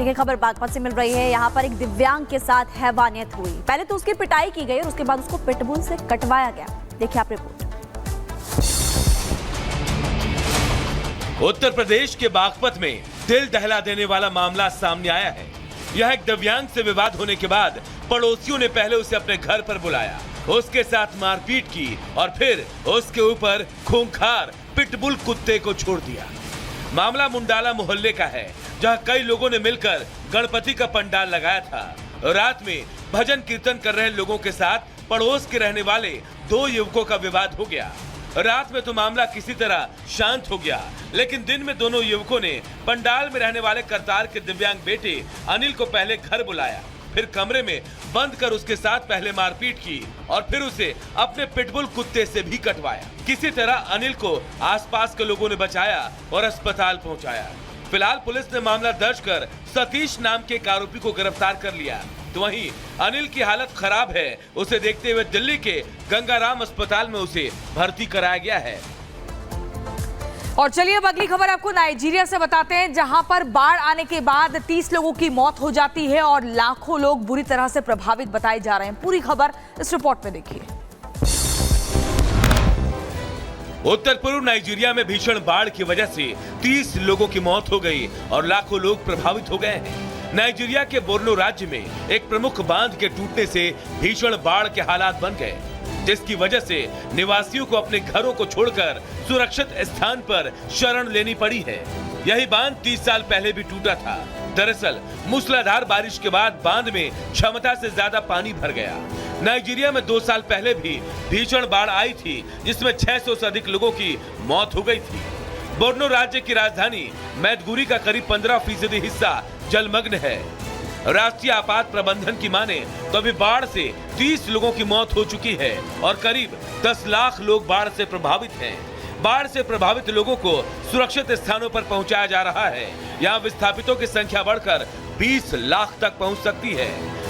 देखिए खबर बागपत से मिल रही है। यहाँ पर एक दिव्यांग के साथ हैवानियत हुई। पहले तो उसकी पिटाई की गई और उसके बाद उसको पिटबुल से कटवाया गया। देखिए आप रिपोर्ट। उत्तर प्रदेश के बागपत में दिल दहला देने वाला मामला सामने आया है। यह एक दिव्यांग से विवाद होने के बाद पड़ोसियों ने पहले उसे अपने घर पर बुलाया, उसके साथ मारपीट की और फिर उसके ऊपर खूंखार पिटबुल कुत्ते को छोड़ दिया। मामला मुंडाला मोहल्ले का है, जहां कई लोगों ने मिलकर गणपति का पंडाल लगाया था। रात में भजन कीर्तन कर रहे लोगों के साथ पड़ोस के रहने वाले दो युवकों का विवाद हो गया। रात में तो मामला किसी तरह शांत हो गया, लेकिन दिन में दोनों युवकों ने पंडाल में रहने वाले करतार के दिव्यांग बेटे अनिल को पहले घर बुलाया, फिर कमरे में बंद कर उसके साथ पहले मारपीट की और फिर उसे अपने पिटबुल कुत्ते से भी कटवाया। किसी तरह अनिल को आसपास के लोगों ने बचाया और अस्पताल पहुंचाया। फिलहाल पुलिस ने मामला दर्ज कर सतीश नाम के एक आरोपी को गिरफ्तार कर लिया। तो वहीं अनिल की हालत खराब है, उसे देखते हुए दिल्ली के गंगाराम अस्पताल में उसे भर्ती कराया गया है। और चलिए अब अगली खबर आपको नाइजीरिया से बताते हैं, जहां पर बाढ़ आने के बाद 30 लोगों की मौत हो जाती है और लाखों लोग बुरी तरह से प्रभावित बताए जा रहे हैं। पूरी खबर इस रिपोर्ट में देखिए। उत्तर पूर्व नाइजीरिया में भीषण बाढ़ की वजह से 30 लोगों की मौत हो गई और लाखों लोग प्रभावित हो गए हैं। नाइजीरिया के बोर्नो राज्य में एक प्रमुख बांध के टूटने से भीषण बाढ़ के हालात बन गए, जिसकी वजह से निवासियों को अपने घरों को छोड़कर सुरक्षित स्थान पर शरण लेनी पड़ी है। यही बांध 30 साल पहले भी टूटा था। दरअसल मूसलाधार बारिश के बाद बांध में क्षमता से ज्यादा पानी भर गया। नाइजीरिया में 2 साल पहले भी भीषण बाढ़ आई थी, जिसमें 600 से अधिक लोगों की मौत हो गई थी। बोर्नो राज्य की राजधानी मैदुगुरी का करीब 15% हिस्सा जलमग्न है। राष्ट्रीय आपात प्रबंधन की माने तो अभी बाढ़ से 30 लोगों की मौत हो चुकी है और करीब 10 लाख लोग बाढ़ से प्रभावित हैं। बाढ़ से प्रभावित लोगों को सुरक्षित स्थानों पर पहुंचाया जा रहा है। यहाँ विस्थापितों की संख्या बढ़कर 20 लाख तक पहुंच सकती है।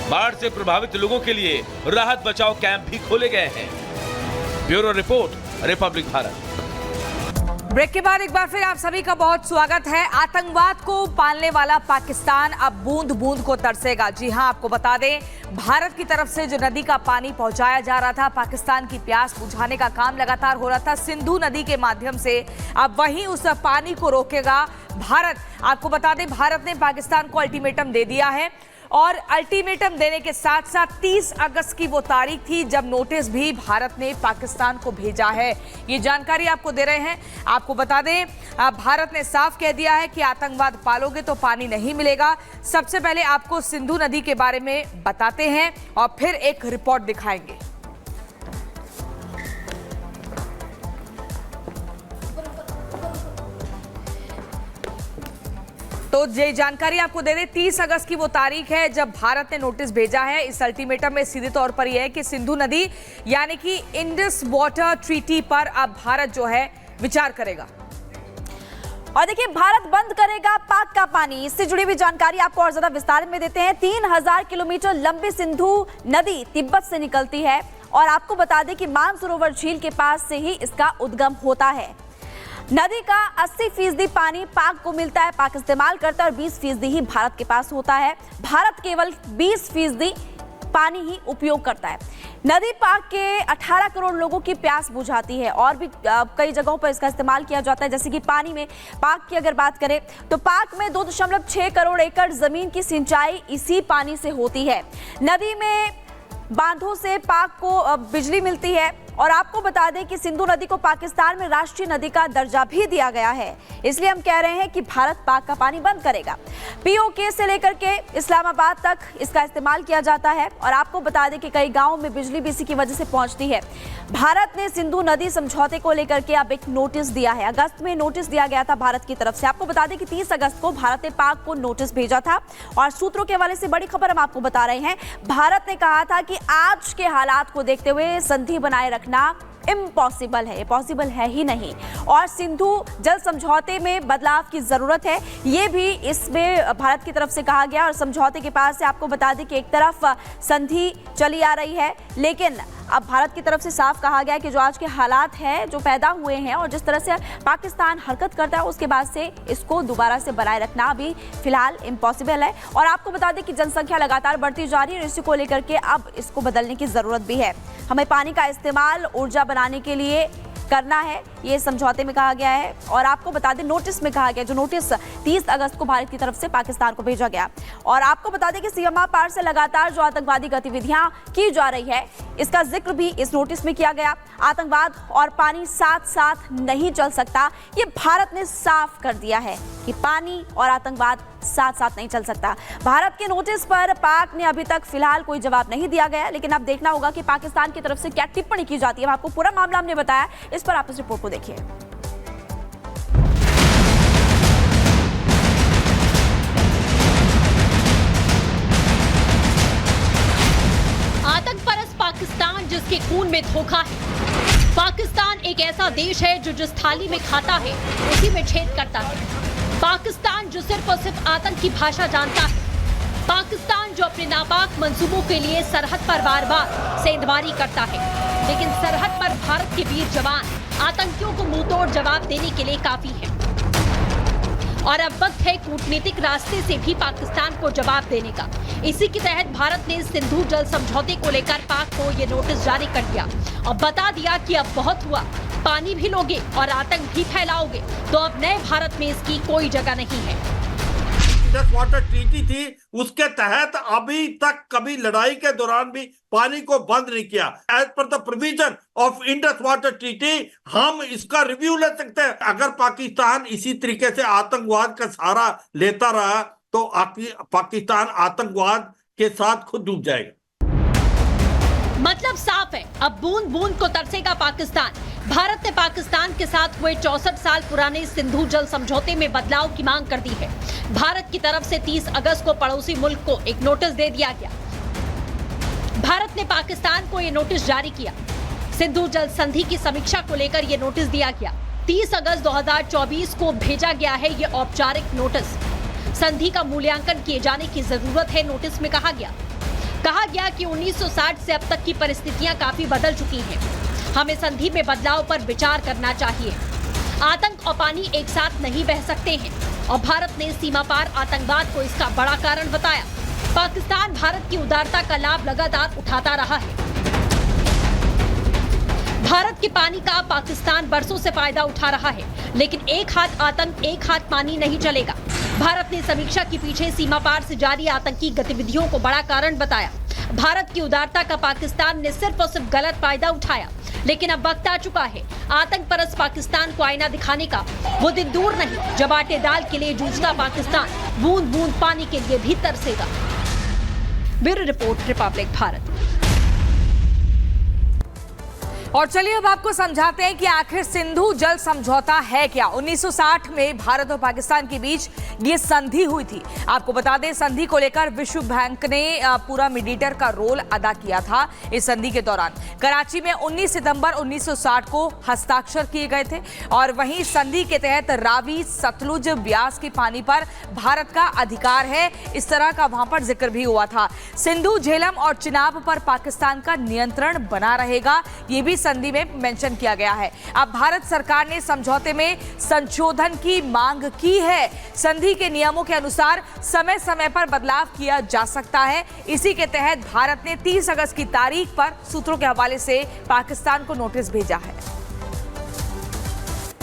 बाढ़ से प्रभावित लोगों के लिए राहत बचाव कैंप भी खोले गए हैं। Bureau report, Republic Bharat. Break के बाद एक बार फिर आप सभी का बहुत स्वागत है। आतंकवाद को पालने वाला पाकिस्तान अब बूंद बूंद को तरसेगा। जी हां, आपको बता दें, भारत की तरफ से जो नदी का पानी पहुंचाया जा रहा था, पाकिस्तान की प्यास बुझाने का काम लगातार हो रहा था सिंधु नदी के माध्यम से, अब वहीं उस पानी को रोकेगा भारत। आपको बता दें, भारत ने पाकिस्तान को अल्टीमेटम दे दिया है और अल्टीमेटम देने के साथ साथ 30 अगस्त की वो तारीख थी जब नोटिस भी भारत ने पाकिस्तान को भेजा है। ये जानकारी आपको दे रहे हैं। आपको बता दें, भारत ने साफ कह दिया है कि आतंकवाद पालोगे तो पानी नहीं मिलेगा। सबसे पहले आपको सिंधु नदी के बारे में बताते हैं और फिर एक रिपोर्ट दिखाएंगे। तो ये जानकारी आपको दे दें, 30 अगस्त की वो तारीख है जब भारत ने नोटिस भेजा है। इस अल्टीमेटम में सीधे तौर पर यह है कि सिंधु नदी यानी कि इंडस वाटर ट्रीटी पर अब भारत जो है विचार करेगा। और देखिए, भारत बंद करेगा पाक का पानी। इससे जुड़ी हुई जानकारी आपको और ज्यादा विस्तार में देते हैं। 3000 किलोमीटर लंबी सिंधु नदी तिब्बत से निकलती है और आपको बता दें कि मानसरोवर झील के पास से ही इसका उद्गम होता है। नदी का 80% पानी पाक को मिलता है, पाक इस्तेमाल करता है और 20% ही भारत के पास होता है। भारत केवल 20% पानी ही उपयोग करता है। नदी पाक के 18 करोड़ लोगों की प्यास बुझाती है और भी कई जगहों पर इसका इस्तेमाल किया जाता है। जैसे कि पानी में पाक की अगर बात करें तो पाक में 2.6 करोड़ एकड़ जमीन की सिंचाई इसी पानी से होती है। नदी में बांधों से पाक को बिजली मिलती है और आपको बता दें कि सिंधु नदी को पाकिस्तान में राष्ट्रीय नदी का दर्जा भी दिया गया है। इसलिए हम कह रहे हैं कि भारत पाक का पानी बंद करेगा। पीओके से लेकर के इस्लामाबाद तक इसका इस्तेमाल किया जाता है और आपको बता दें कि कई गांवों में बिजली भी इसी की वजह से पहुंचती है। भारत ने सिंधु नदी समझौते को लेकर के अब एक नोटिस दिया है। अगस्त में नोटिस दिया गया था भारत की तरफ से। आपको बता दें कि 30 अगस्त को भारत ने पाक को नोटिस भेजा था और सूत्रों के हवाले से बड़ी खबर हम आपको बता रहे हैं। भारत ने कहा था कि आज के हालात को देखते हुए संधि बनाए रखना इम्पॉसिबल है, ये पॉसिबल है ही नहीं। और सिंधु जल समझौते में बदलाव की जरूरत है, ये भी इसमें भारत की तरफ से कहा गया। और समझौते के पास से आपको बता दें कि एक तरफ संधि चली आ रही है, लेकिन अब भारत की तरफ से साफ कहा गया है कि जो आज के हालात हैं जो पैदा हुए हैं और जिस तरह से पाकिस्तान हरकत करता है उसके बाद से इसको दोबारा से बनाए रखना अभी फिलहाल इम्पॉसिबल है। और आपको बता दें कि जनसंख्या लगातार बढ़ती जा रही है और इसी को लेकर के अब इसको बदलने की जरूरत भी है। हमें पानी का इस्तेमाल ऊर्जा बनाने के लिए करना है, ये समझौते में कहा गया है। और आपको बता दें नोटिस में कहा गया, जो नोटिस 30 अगस्त को भारत की तरफ से पाकिस्तान को भेजा गया। और आपको बता दें कि सीमा पार से लगातार जो आतंकवादी गतिविधियां की जा रही है इसका जिक्र भी इस नोटिस में किया गया। आतंकवाद और पानी साथ साथ नहीं चल सकता, ये भारत ने साफ कर दिया है कि पानी और आतंकवाद साथ साथ नहीं चल सकता। भारत के नोटिस पर पाक ने अभी तक फिलहाल कोई जवाब नहीं दिया गया, लेकिन अब देखना होगा कि पाकिस्तान की तरफ से क्या टिप्पणी की जाती है। आपको पूरा मामला हमने बताया, इस पर आप इस रिपोर्ट को देखिए। आतंकपरस्त पाकिस्तान जिसके खून में धोखा है। पाकिस्तान एक ऐसा देश है जो जिस थाली में खाता है उसी में छेद करता है। पाकिस्तान जो सिर्फ और सिर्फ आतंक की भाषा जानता है। पाकिस्तान जो अपने नापाक मंसूबों के लिए सरहद पर बार बार सेंधमारी करता है, लेकिन सरहद पर भारत के वीर जवान आतंकियों को मुंहतोड़ जवाब देने के लिए काफी है। और अब वक्त है कूटनीतिक रास्ते से भी पाकिस्तान को जवाब देने का। इसी के तहत भारत ने सिंधु जल समझौते को लेकर पाक को ये नोटिस जारी कर दिया और बता दिया कि अब बहुत हुआ, पानी भी लोगे और आतंक भी फैलाओगे तो अब नए भारत में इसकी कोई जगह नहीं है। इंडस वाटर ट्रीटी थी, उसके तहत अभी तक कभी लड़ाई के दौरान भी पानी को बंद नहीं किया। As per the provision of Indus water treaty हम इसका रिव्यू ले सकते हैं। अगर पाकिस्तान इसी तरीके से आतंकवाद का सहारा लेता रहा तो पाकिस्तान आतंकवाद के साथ खुद डूब जाएगा। मतलब साफ है, अब बूंद बूंद को तरसेगा पाकिस्तान। भारत ने पाकिस्तान के साथ हुए 64 साल पुराने सिंधु जल समझौते में बदलाव की मांग कर दी है। भारत की तरफ से 30 अगस्त को पड़ोसी मुल्क को एक नोटिस दे दिया गया। भारत ने पाकिस्तान को यह नोटिस जारी किया। सिंधु जल संधि की समीक्षा को लेकर यह नोटिस दिया गया। 30 अगस्त 2024 को भेजा गया है यह औपचारिक नोटिस। संधि का मूल्यांकन किए जाने की जरूरत है, नोटिस में कहा गया कि 1960 से अब तक की परिस्थितियां काफी बदल चुकी हैं। हमें संधि में बदलाव पर विचार करना चाहिए। आतंक और पानी एक साथ नहीं बह सकते हैं और भारत ने सीमा पार आतंकवाद को इसका बड़ा कारण बताया। पाकिस्तान भारत की उदारता का लाभ लगातार उठाता रहा है। भारत के पानी का पाकिस्तान बरसों से फायदा उठा रहा है, लेकिन एक हाथ आतंक एक हाथ पानी नहीं चलेगा। भारत ने समीक्षा के पीछे सीमा पार से जारी आतंकी गतिविधियों को बड़ा कारण बताया। भारत की उदारता का पाकिस्तान ने सिर्फ और सिर्फ गलत फायदा उठाया, लेकिन अब वक्त आ चुका है आतंक परस्त पाकिस्तान को आईना दिखाने का। वो दिन दूर नहीं जब आटे दाल के लिए जूझता पाकिस्तान बूंद बूंद पानी के लिए भी तरसेगा। Bureau report, Republic Bharat. और चलिए अब आपको समझाते हैं कि आखिर सिंधु जल समझौता है क्या। 1960 में भारत और पाकिस्तान के बीच ये संधि हुई थी। आपको बता दें संधि को लेकर विश्व बैंक ने पूरा मीडिएटर का रोल अदा किया था। इस संधि के दौरान कराची में 19 सितंबर 1960 को हस्ताक्षर किए गए थे और वहीं संधि के तहत रावी, सतलुज, ब्यास के पानी पर भारत का अधिकार है, इस तरह का वहां पर जिक्र भी हुआ था। सिंधु, झेलम और चिनाब पर पाकिस्तान का नियंत्रण बना रहेगा, ये भी संधि में मेंशन किया गया है। अब भारत सरकार ने समझौते में संशोधन की मांग की है। संधि के नियमों के अनुसार समय समय पर बदलाव किया जा सकता है। इसी के तहत भारत ने 30 अगस्त की तारीख पर सूत्रों के हवाले से पाकिस्तान को नोटिस भेजा है।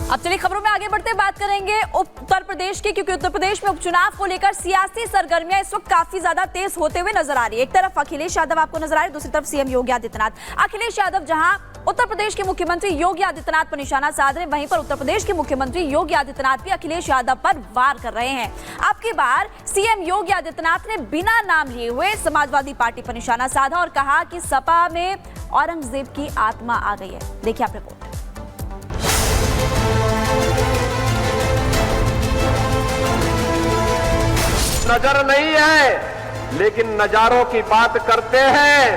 अब चलिए खबरों में आगे बढ़ते बात करेंगे उत्तर प्रदेश की, क्योंकि उत्तर प्रदेश में उपचुनाव को लेकर सियासी सरगर्मियां इस वक्त काफी ज्यादा तेज होते हुए नजर आ रही है। एक तरफ अखिलेश यादव आपको नजर आ रहे, दूसरी तरफ सीएम योगी आदित्यनाथ। अखिलेश यादव जहां उत्तर प्रदेश के मुख्यमंत्री योगी आदित्यनाथ पर निशाना साध रहे, वहीं पर उत्तर प्रदेश के मुख्यमंत्री योगी आदित्यनाथ भी अखिलेश यादव पर वार कर रहे हैं। अब की बार सीएम योगी आदित्यनाथ ने बिना नाम लिए हुए समाजवादी पार्टी पर निशाना साधा और कहा कि सपा में औरंगजेब की आत्मा आ गई है। देखिए आप रिपोर्ट। नजर नहीं है, लेकिन नजारों की बात करते हैं।